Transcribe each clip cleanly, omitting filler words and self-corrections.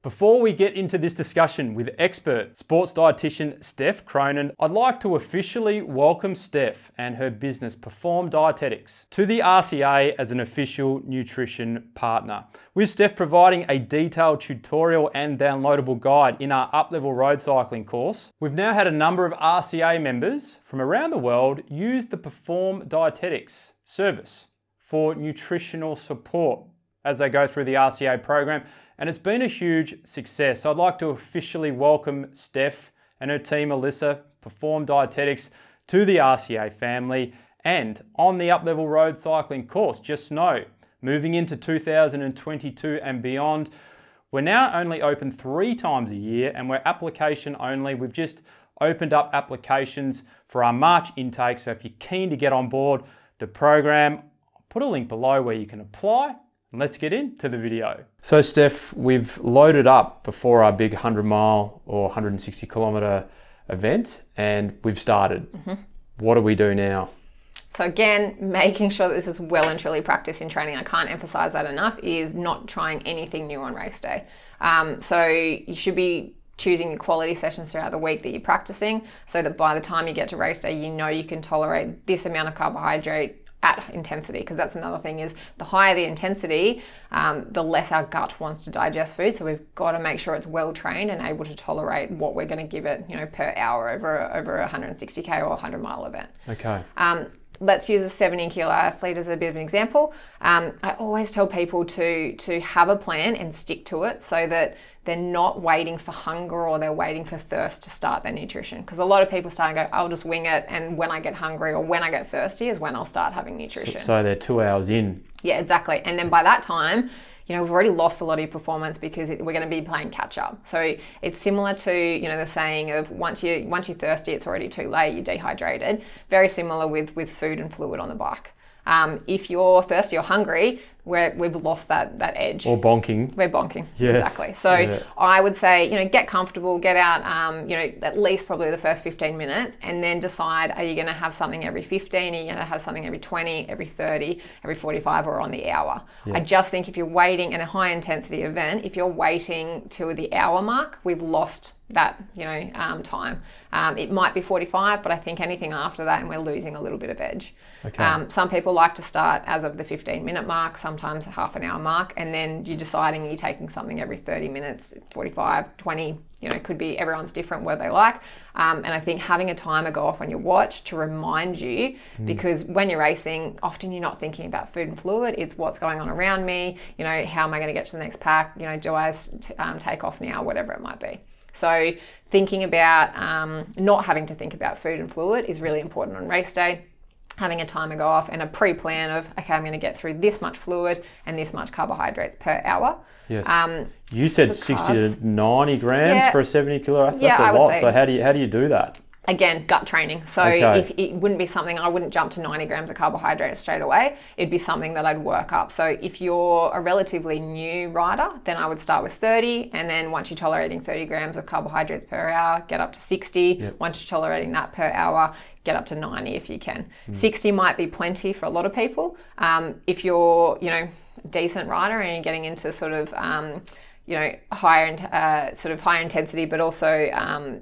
Before we get into this discussion with expert sports dietitian Steph Cronin, I'd like to officially welcome Steph and her business Perform Dietetics to the RCA as an official nutrition partner. With Steph providing a detailed tutorial and downloadable guide in our up-level road cycling course, we've now had a number of RCA members from around the world use the Perform Dietetics service for nutritional support as they go through the RCA program. And it's been a huge success. So I'd like to officially welcome Steph and her team, Alyssa, Perform Dietetics, to the RCA family. And on the up-level road cycling course, just know, moving into 2022 and beyond, we're now only open 3 times a year and we're application only. We've just opened up applications for our March intake. So if you're keen to get on board the program, I'll put a link below where you can apply. Let's get into the video. So Steph, we've loaded up before our big 100 mile or 160 kilometer event and we've started. What do we do now? So again, making sure that this is well and truly practice in training, I can't emphasize that enough, is not trying anything new on race day. So you should be choosing your quality sessions throughout the week that you're practicing so that by the time you get to race day, you know you can tolerate this amount of carbohydrate at intensity, because that's another thing, is the higher the intensity, the less our gut wants to digest food. So we've got to make sure it's well trained and able to tolerate what we're going to give it, per hour over a 160k or 100 mile event. Okay. Let's use a 70 kilo athlete as a bit of an example. I always tell people to have a plan and stick to it so that they're not waiting for hunger or they're waiting for thirst to start their nutrition. Because a lot of people start and go, I'll just wing it, and when I get hungry or when I get thirsty is when I'll start having nutrition. So they're 2 hours in. Yeah, exactly. And then by that time, we've already lost a lot of your performance because we're going to be playing catch up. So it's similar to, the saying of once you're thirsty, it's already too late, you're dehydrated. Very similar with food and fluid on the bike. If you're thirsty or hungry, we've lost that edge. Or bonking. We're bonking, yes. Exactly. So I would say, get comfortable, get out, at least probably the first 15 minutes, and then decide, are you going to have something every 15? Are you going to have something every 20, every 30, every 45, or on the hour? Yeah. I just think if you're waiting in a high intensity event, if you're waiting till the hour mark, we've lost that, time. It might be 45, but I think anything after that, and we're losing a little bit of edge. Okay. Some people like to start as of the 15-minute mark, sometimes a half an hour mark, and then you're deciding you're taking something every 30 minutes, 45, 20, could be, everyone's different where they like. And I think having a timer go off on your watch to remind you, because when you're racing, often you're not thinking about food and fluid, it's what's going on around me, how am I going to get to the next pack, do I take off now, whatever it might be. So thinking about not having to think about food and fluid is really important on race day. Having a timer go off and a pre-plan of, okay, I'm going to get through this much fluid and this much carbohydrates per hour. Yes. You said 60 to 90 grams for a 70 kilo athlete. That's a lot. So how do you do that? Again, gut training. So if it wouldn't be something, I wouldn't jump to 90 grams of carbohydrates straight away. It'd be something that I'd work up. So if you're a relatively new rider, then I would start with 30. And then once you're tolerating 30 grams of carbohydrates per hour, get up to 60. Yep. Once you're tolerating that per hour, get up to 90 if you can. 60 might be plenty for a lot of people. If you're, a decent rider and you're getting into sort of, higher intensity, but also,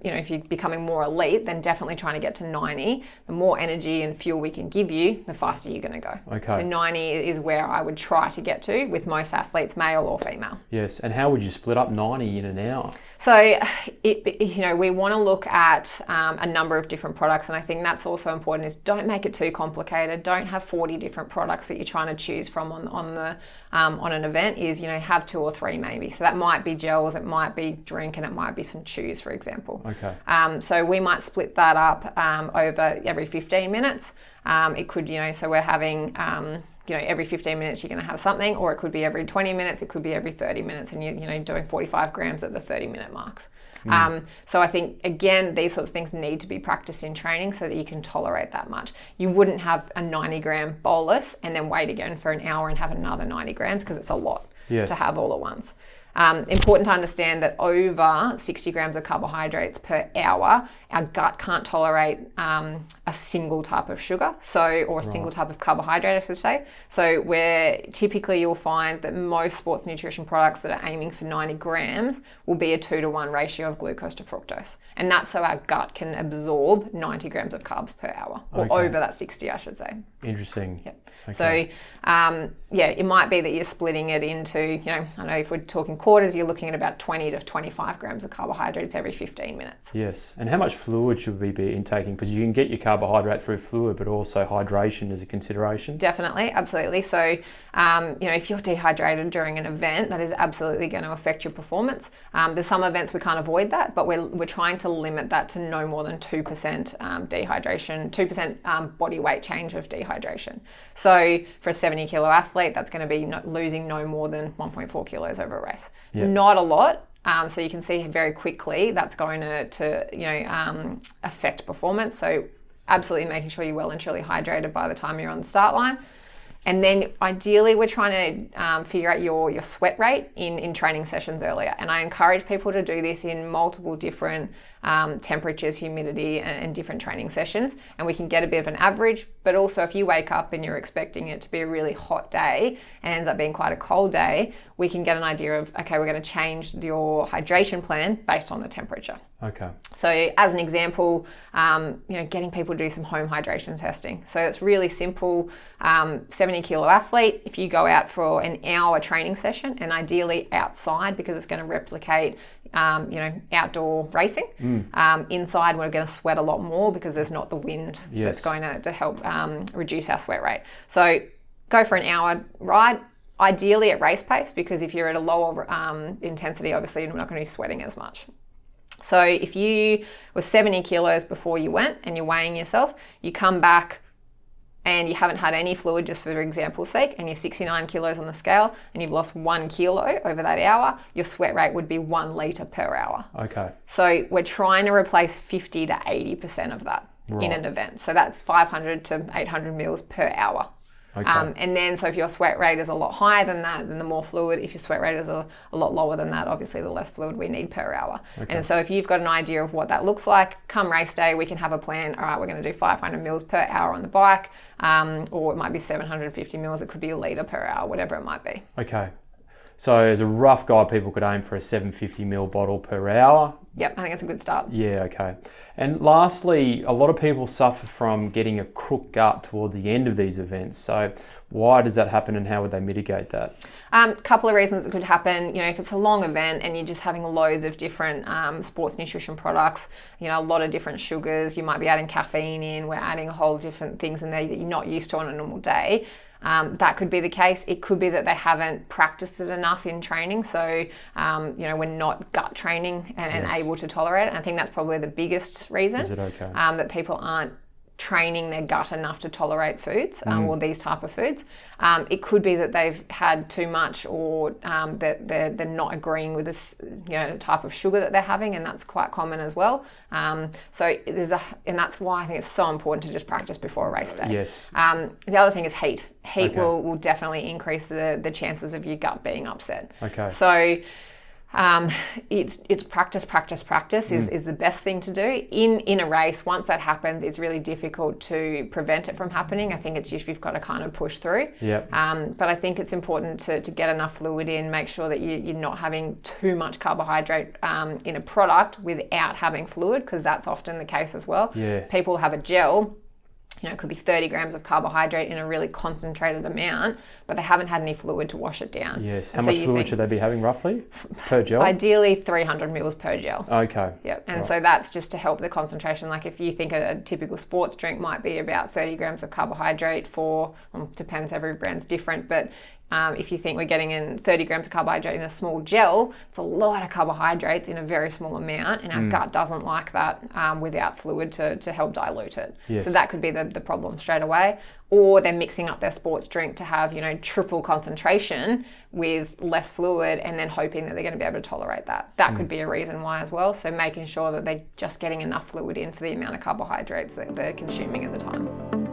if you're becoming more elite, then definitely trying to get to 90. The more energy and fuel we can give you, the faster you're going to go. Okay. So 90 is where I would try to get to with most athletes, male or female. Yes. And how would you split up 90 in an hour? So, we want to look at a number of different products, and I think that's also important, is don't make it too complicated. Don't have 40 different products that you're trying to choose from on an event. Is, have 2 or 3 maybe. So that might be gels, it might be drink, and it might be some chews, for example. Okay. So we might split that up over every 15 minutes. It could, so we're having every 15 minutes you're going to have something, or it could be every 20 minutes, it could be every 30 minutes, and you're doing 45 grams at the 30-minute marks. So I think, again, these sorts of things need to be practiced in training so that you can tolerate that much. You wouldn't have a 90-gram bolus and then wait again for an hour and have another 90 grams, because it's a lot to have all at once. Important to understand that over 60 grams of carbohydrates per hour, our gut can't tolerate a single type of sugar, or a single type of carbohydrate, I should say. So where typically you'll find that most sports nutrition products that are aiming for 90 grams will be a 2-to-1 ratio of glucose to fructose. And that's so our gut can absorb 90 grams of carbs per hour, or over that 60, I should say. Interesting. Yep. Okay. So, it might be that you're splitting it into, I know if we're talking quarters, you're looking at about 20 to 25 grams of carbohydrates every 15 minutes. Yes. And how much fluid should we be intaking? Because you can get your carbohydrate through fluid, but also hydration is a consideration. Definitely, absolutely. So, if you're dehydrated during an event, that is absolutely going to affect your performance. There's some events we can't avoid that, but we're trying to limit that to no more than 2% dehydration, 2% body weight change of dehydration. So for a 70 kilo athlete, that's going to be losing no more than 1.4 kilos over a race. Yep. Not a lot. So you can see very quickly that's going to affect performance. So absolutely making sure you're well and truly hydrated by the time you're on the start line. And then ideally we're trying to figure out your sweat rate in training sessions earlier. And I encourage people to do this in multiple different temperatures, humidity, and different training sessions. And we can get a bit of an average, but also if you wake up and you're expecting it to be a really hot day and ends up being quite a cold day, we can get an idea of, okay, we're going to change your hydration plan based on the temperature. Okay. So as an example, getting people to do some home hydration testing. So it's really simple. 70 kilo athlete, if you go out for an hour training session, and ideally outside because it's going to replicate outdoor racing. Inside we're going to sweat a lot more because there's not the wind that's going to help reduce our sweat rate. So go for an hour ride, ideally at race pace, because if you're at a lower intensity, obviously you're not going to be sweating as much. So if you were 70 kilos before you went and you're weighing yourself, you come back and you haven't had any fluid, just for example's sake, and you're 69 kilos on the scale and you've lost 1 kilo over that hour, your sweat rate would be 1 litre per hour. Okay. So we're trying to replace 50 to 80% of that in an event. So that's 500 to 800 mils per hour. Okay. And then, so if your sweat rate is a lot higher than that, then the more fluid. If your sweat rate is a lot lower than that, obviously the less fluid we need per hour. Okay. And so if you've got an idea of what that looks like, come race day, we can have a plan. All right, we're going to do 500 mils per hour on the bike, or it might be 750 mils. It could be a litre per hour, whatever it might be. Okay. So as a rough guide, people could aim for a 750 ml bottle per hour. Yep, I think it's a good start. Yeah, okay. And lastly, a lot of people suffer from getting a crook gut towards the end of these events. So why does that happen and how would they mitigate that? Couple of reasons it could happen. If it's a long event and you're just having loads of different sports nutrition products, a lot of different sugars, you might be adding caffeine in, we're adding a whole different things in there that you're not used to on a normal day. That could be the case. It could be that they haven't practiced it enough in training. So, we're not gut training and able to tolerate it. And I think that's probably the biggest reason. Is it okay? That people aren't training their gut enough to tolerate foods or these type of foods. It could be that they've had too much, or that they're not agreeing with this type of sugar that they're having, and that's quite common as well. And that's why I think it's so important to just practice before a race day. Yes. The other thing is heat. Heat will definitely increase the chances of your gut being upset. Okay. So it's practice is the best thing to do in a race. Once that happens, it's really difficult to prevent it from happening. I think it's just you've got to kind of push through. Yep. But I think it's important to get enough fluid in, make sure that you're not having too much carbohydrate in a product without having fluid, because that's often the case as well. Yeah. People have a gel, it could be 30 grams of carbohydrate in a really concentrated amount, but they haven't had any fluid to wash it down. Yes. How much fluid should they be having roughly per gel? Ideally 300 mils per gel. Okay. Yep. And so that's just to help the concentration. Like if you think a typical sports drink might be about 30 grams of carbohydrate depends, every brand's different, but if you think we're getting in 30 grams of carbohydrate in a small gel, it's a lot of carbohydrates in a very small amount, and our gut doesn't like that without fluid to help dilute it. Yes. So that could be the problem straight away. Or they're mixing up their sports drink to have, triple concentration with less fluid, and then hoping that they're going to be able to tolerate that. That could be a reason why as well. So making sure that they're just getting enough fluid in for the amount of carbohydrates that they're consuming at the time.